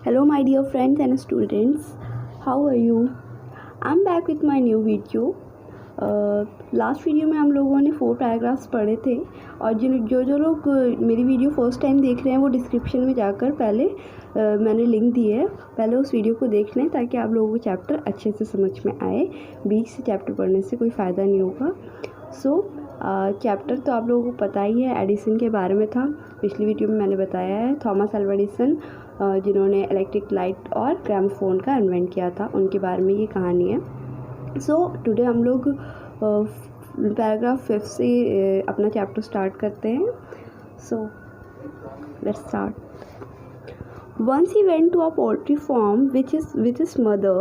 Hello my dear friends and students, how are you? I'm back with my new video. Last video में हम लोगों ने 4 paragraphs पढ़े थे और जो लोग मेरी वीडियो फर्स्ट टाइम देख रहे हैं वो डिस्क्रिप्शन में जाकर पहले मैंने लिंक दी है, पहले उस वीडियो को देख लें ताकि आप लोगों को चैप्टर अच्छे से समझ में आए। बीच से चैप्टर पढ़ने से कोई फ़ायदा नहीं होगा। चैप्टर तो आप लोगों को पता ही है, एडिसन के बारे में था। पिछली वीडियो में मैंने बताया है थॉमस अल्वा एडिसन जिन्होंने इलेक्ट्रिक लाइट और ग्रामोफोन का इन्वेंट किया था, उनके बारे में ये कहानी है। टुडे हम लोग पैराग्राफ 5 से अपना चैप्टर स्टार्ट करते हैं। Let's start. Once he went to a poultry farm with his mother.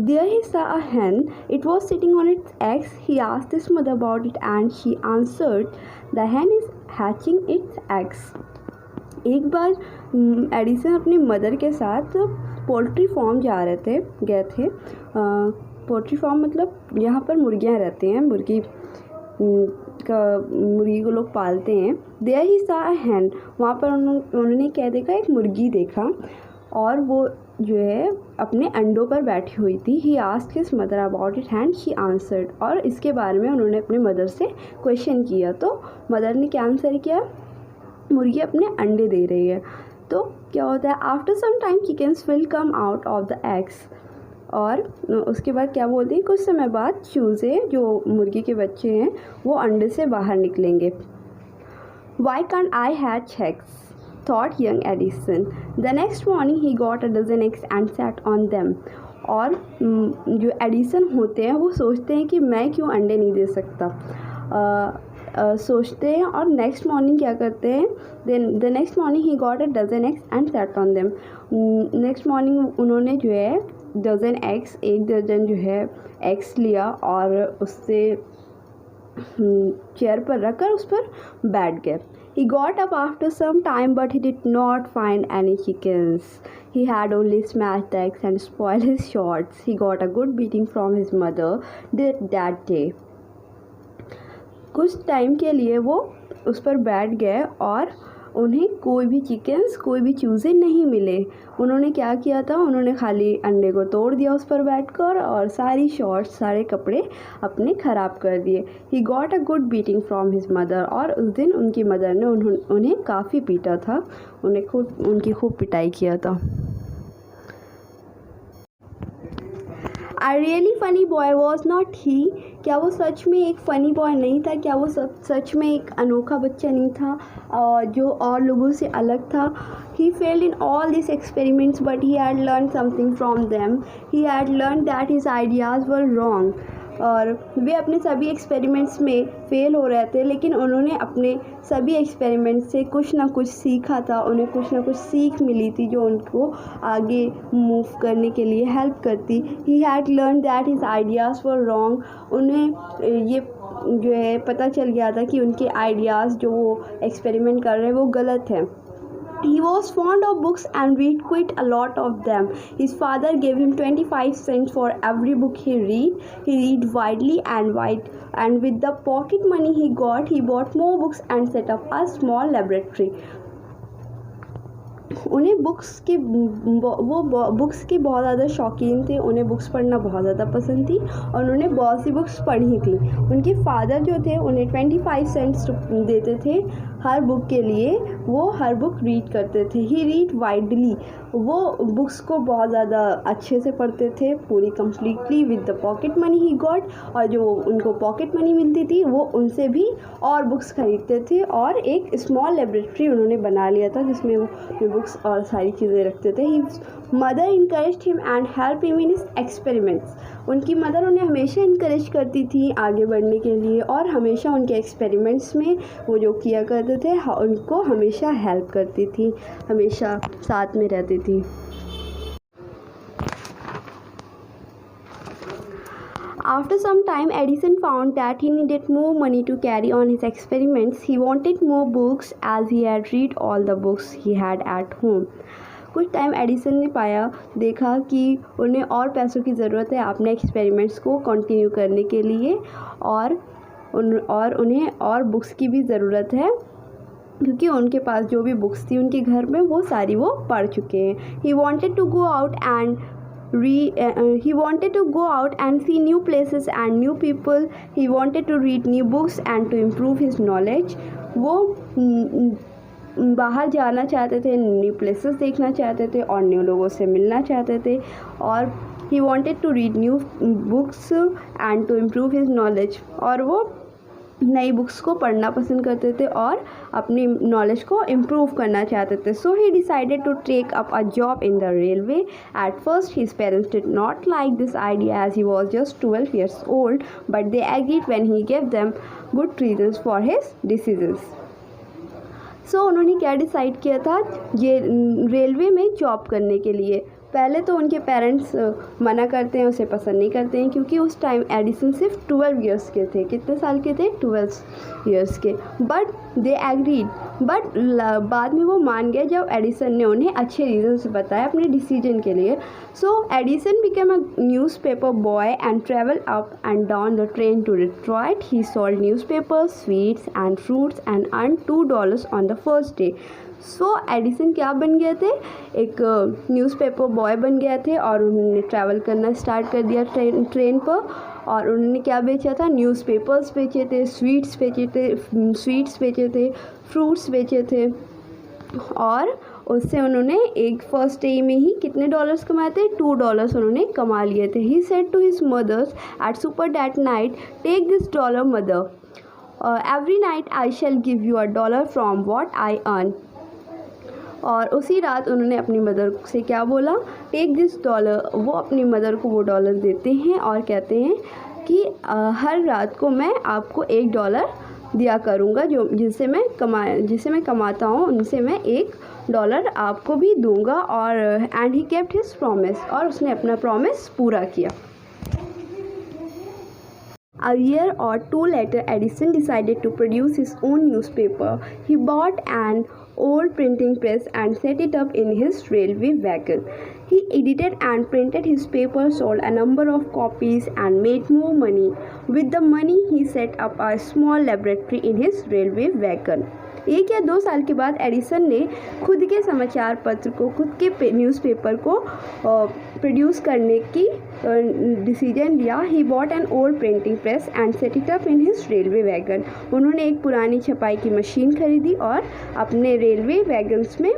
There he saw a hen. It was sitting on its eggs. He asked his mother about it and she answered, "The hen is hatching its eggs." एक बार Edison अपनी mother के साथ poultry farm गए थे। Poultry farm मतलब यहाँ पर मुर्गियाँ रहती हैं, मुर्गी को लोग पालते हैं। देयर ही सा अ हैन, वहाँ पर उन्होंने क्या देखा, एक मुर्गी देखा और वो जो है अपने अंडों पर बैठी हुई थी। He asked his mother about it and she answered, और इसके बारे में उन्होंने अपने मदर से क्वेश्चन किया तो मदर ने क्या आंसर किया, मुर्गी अपने अंडे दे रही है। तो क्या होता है, after some time chickens will come out of the eggs, और उसके बाद क्या बोलते हैं, कुछ समय बाद चूज़े जो मुर्गी के बच्चे हैं वो अंडे से बाहर निकलेंगे। Why can't I hatch eggs, thought young Edison. The next morning he got a dozen eggs and sat on them. और जो एडिसन होते हैं वो सोचते हैं कि मैं क्यों अंडे नहीं दे सकता, सोचते हैं और नेक्स्ट मॉर्निंग क्या करते हैं, the next morning he got a dozen eggs and sat on them. Next morning उन्होंने जो है डजन एग्स, एक दर्जन जो है एग्स लिया और उससे चेयर पर रखकर उस पर बैठ गए। He got up after some time but he did not find any chickens. He had only smashed the eggs and spoiled his shots. He got a good beating from his mother that day. कुछ time के लिए वो उस पर बैठ गए और उन्हें कोई भी चिकन्स, कोई भी चूज़े नहीं मिले। उन्होंने क्या किया था, उन्होंने खाली अंडे को तोड़ दिया उस पर बैठकर और सारी शॉर्ट्स, सारे कपड़े अपने ख़राब कर दिए। ही got a good beating from his mother, और उस दिन उनकी मदर ने उन्हें काफ़ी पीटा था, उनकी खूब पिटाई किया था। A really funny boy was not he, क्या वो सच में एक फ़नी बॉय नहीं था, क्या वो सच में एक अनोखा बच्चा नहीं था जो और लोगों से अलग था। He failed in all these experiments but he had learned something from them. He had learned that his ideas were wrong. और वे अपने सभी एक्सपेरिमेंट्स में फ़ेल हो रहे थे, लेकिन उन्होंने अपने सभी एक्सपेरिमेंट से कुछ ना कुछ सीखा था, उन्हें कुछ ना कुछ सीख मिली थी जो उनको आगे मूव करने के लिए हेल्प करती। He had learn that his ideas were wrong, उन्हें ये जो है पता चल गया था कि उनके आइडियाज़ जो वो एक्सपेरिमेंट कर रहे हैं वो गलत हैं। He was fond of books and read quite a lot of them. His father gave him 25 cents for every book he read. He read widely and with the pocket money he got, he bought more books and set up a small laboratory. उन्हें books के बहुत ज़्यादा शौकीन थे, उन्हें books पढ़ना बहुत ज़्यादा पसंद थी और उन्होंने बहुत सी बुक्स पढ़ी थी। उनके फादर जो थे उन्हें 25 सेंट्स देते थे हर बुक के लिए, वो हर बुक रीड करते थे। ही रीड वाइडली, वो बुक्स को बहुत ज़्यादा अच्छे से पढ़ते थे, पूरी completely with the pocket money he got, और जो उनको पॉकेट मनी मिलती थी वो उनसे भी और बुक्स खरीदते थे और एक स्मॉल लेबोरेटरी उन्होंने बना लिया था जिसमें वो बुक्स और सारी चीज़ें रखते थे। He mother encouraged him and help him in his experiments, उनकी मदर उन्हें हमेशा इनकरेज करती थी आगे बढ़ने के लिए और हमेशा उनके एक्सपेरिमेंट्स में वो जो किया करते थे उनको हमेशा हेल्प करती थी, हमेशा साथ में रहती थी। After some time, Edison found that he needed more money to carry on his experiments. He wanted more books as he had read all the books he had at home. कुछ time Edison ने देखा कि उन्हें और पैसों की ज़रूरत है अपने एक्सपेरिमेंट्स को कंटिन्यू करने के लिए और उन्हें और बुक्स की भी ज़रूरत है क्योंकि उनके पास जो भी बुक्स थी उनके घर में वो सारी वो पढ़ चुके हैं। He wanted to go out and he wanted to go out and see new places and new people. He wanted to read new books and to improve his knowledge. वो बाहर जाना चाहते थे, न्यू प्लेसेस देखना चाहते थे और new लोगों से मिलना चाहते थे। और he wanted to read new books and to improve his knowledge, और वो नई बुक्स को पढ़ना पसंद करते थे और अपनी नॉलेज को इम्प्रूव करना चाहते थे। So he decided to take up a job in the railway. At first his parents did not like this idea as he was just 12 years old, but they agreed when he gave them good reasons for his decisions. So उन्होंने क्या decide किया था ये railway में job करने के लिए। पहले तो उनके पेरेंट्स मना करते हैं, उसे पसंद नहीं करते हैं, क्योंकि उस टाइम एडिसन सिर्फ 12 years के थे। कितने साल के थे? 12 years के। बट दे एग्रीड, बट बाद में वो मान गए जब एडिसन ने उन्हें अच्छे रीजन्स बताए अपने डिसीजन के लिए। So Edison became a newspaper boy and travel up and down the train to Detroit. He sold newspapers, sweets and fruits and earn $2 on the first day. So Edison क्या बन गए थे? एक newspaper boy बन गए थे और उन्होंने ट्रैवल करना स्टार्ट कर दिया ट्रेन पर। और उन्होंने क्या बेचा था? न्यूज़पेपर्स बेचे थे, स्वीट्स बेचे थे, फ्रूट्स बेचे थे। और उससे उन्होंने एक फर्स्ट डे में ही कितने डॉलर्स कमाए थे? $2 उन्होंने कमा लिए थे। He said to his mothers at supper that night, take this $1 mother, every night I shall give you $1 from what I earn. और उसी रात उन्होंने अपनी मदर से क्या बोला? Take this $1। वो अपनी मदर को वो $1 देते हैं और कहते हैं कि हर रात को मैं आपको $1 दिया करूँगा, जिसे मैं कमाता हूँ उनसे मैं $1 आपको भी दूँगा। और and he kept his promise, और उसने अपना प्रॉमिस पूरा किया। A year or two later, Edison decided to produce his own newspaper. He bought an old printing press and set it up in his railway wagon. He edited and printed his paper, sold a number of copies, and made more money. With the money, he set up a small laboratory in his railway wagon. 1 या 2 साल के बाद Edison ने खुद के समाचार पत्र को, खुद के न्यूज़पेपर को प्रोड्यूस करने की डिसीजन लिया। He bought an old printing press and set it up in his railway wagon. उन्होंने एक पुरानी छपाई की मशीन खरीदी और अपने रेलवे वैगन्स में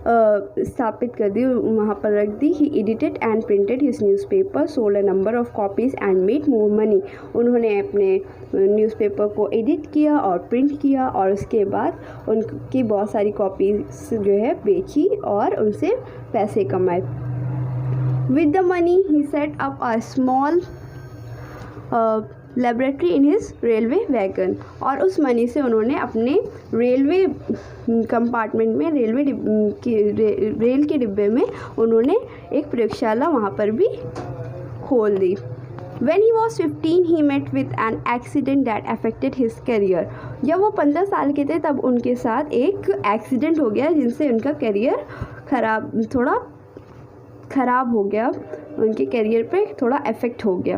स्थापित कर दी, वहाँ पर रख दी। He edited and printed his newspaper, sold a number of copies and made more money. उन्होंने अपने न्यूज़पेपर को एडिट किया और प्रिंट किया और उसके बाद उनकी बहुत सारी कॉपीज़ जो है बेची और उनसे पैसे कमाए। With the money he set up a small laboratory in his railway wagon. और उस मनी से उन्होंने अपने रेलवे कंपार्टमेंट में, रेल के डिब्बे में उन्होंने एक प्रयोगशाला वहाँ पर भी खोल दी। When he was 15, he met with an accident that affected his career. जब वो 15 साल के थे तब उनके साथ एक एक्सीडेंट हो गया जिनसे उनका करियर थोड़ा ख़राब हो गया, उनके करियर पे थोड़ा इफेक्ट हो गया।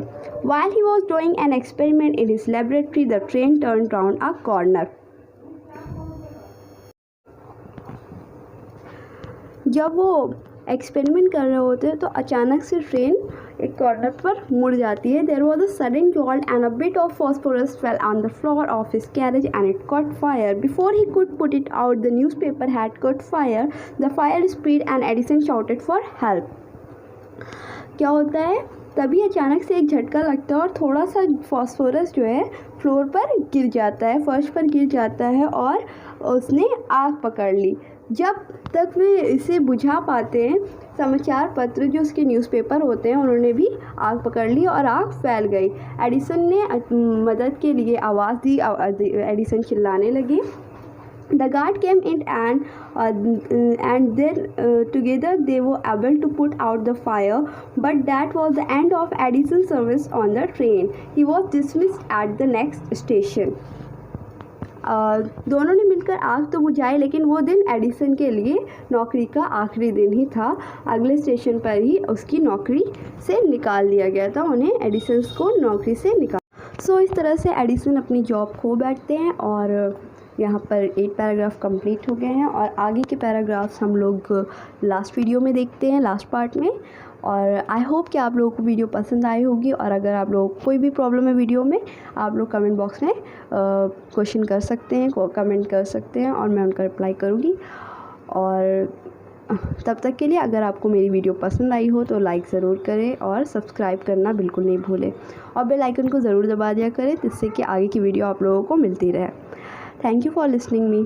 While he was doing an experiment in his laboratory, the train turned round a corner. जब वो एक्सपेरिमेंट कर रहे होते हैं तो अचानक से ट्रेन एक कॉर्नर पर मुड़ जाती है। There was a sudden jolt and a bit of phosphorus fell on the floor of his carriage and it caught fire. Before he could put it out, the newspaper had caught fire. The fire spread and Edison shouted for help. क्या होता है? तभी अचानक से एक झटका लगता है और थोड़ा सा फॉस्फोरस जो है फ्लोर पर गिर जाता है, फर्श पर गिर जाता है और उसने आग पकड़ ली। जब तक वे इसे बुझा पाते हैं, समाचार पत्र जो उसके न्यूज़पेपर होते हैं उन्होंने भी आग पकड़ ली और आग फैल गई। एडिसन ने मदद के लिए आवाज़ दी, एडिसन चिल्लाने लगे। The guard came in and then together they were able to put out the fire, but that was the end of Edison's service on the train. He was dismissed at the next station. दोनों ने मिलकर आग तो बुझाई, लेकिन वो दिन Edison के लिए नौकरी का आखिरी दिन ही था। अगले स्टेशन पर ही उसकी नौकरी से निकाल दिया गया था, उन्हें एडिसन को नौकरी से निकाल। सो इस तरह से एडिसन अपनी जॉब खो बैठते हैं और यहाँ पर 8 पैराग्राफ कंप्लीट हो गए हैं और आगे के पैराग्राफ्स हम लोग लास्ट वीडियो में देखते हैं, लास्ट पार्ट में। और आई होप कि आप लोगों को वीडियो पसंद आई होगी, और अगर आप लोगों को कोई भी प्रॉब्लम है वीडियो में, आप लोग कमेंट बॉक्स में क्वेश्चन कर सकते हैं, कमेंट कर सकते हैं और मैं उनका रिप्लाई करूँगी। और तब तक के लिए अगर आपको मेरी वीडियो पसंद आई हो तो लाइक ज़रूर करें और सब्सक्राइब करना बिल्कुल नहीं भूलें, और बेल आइकन को ज़रूर दबा दिया करें जिससे कि आगे की वीडियो आप लोगों को मिलती रहे। Thank you for listening me.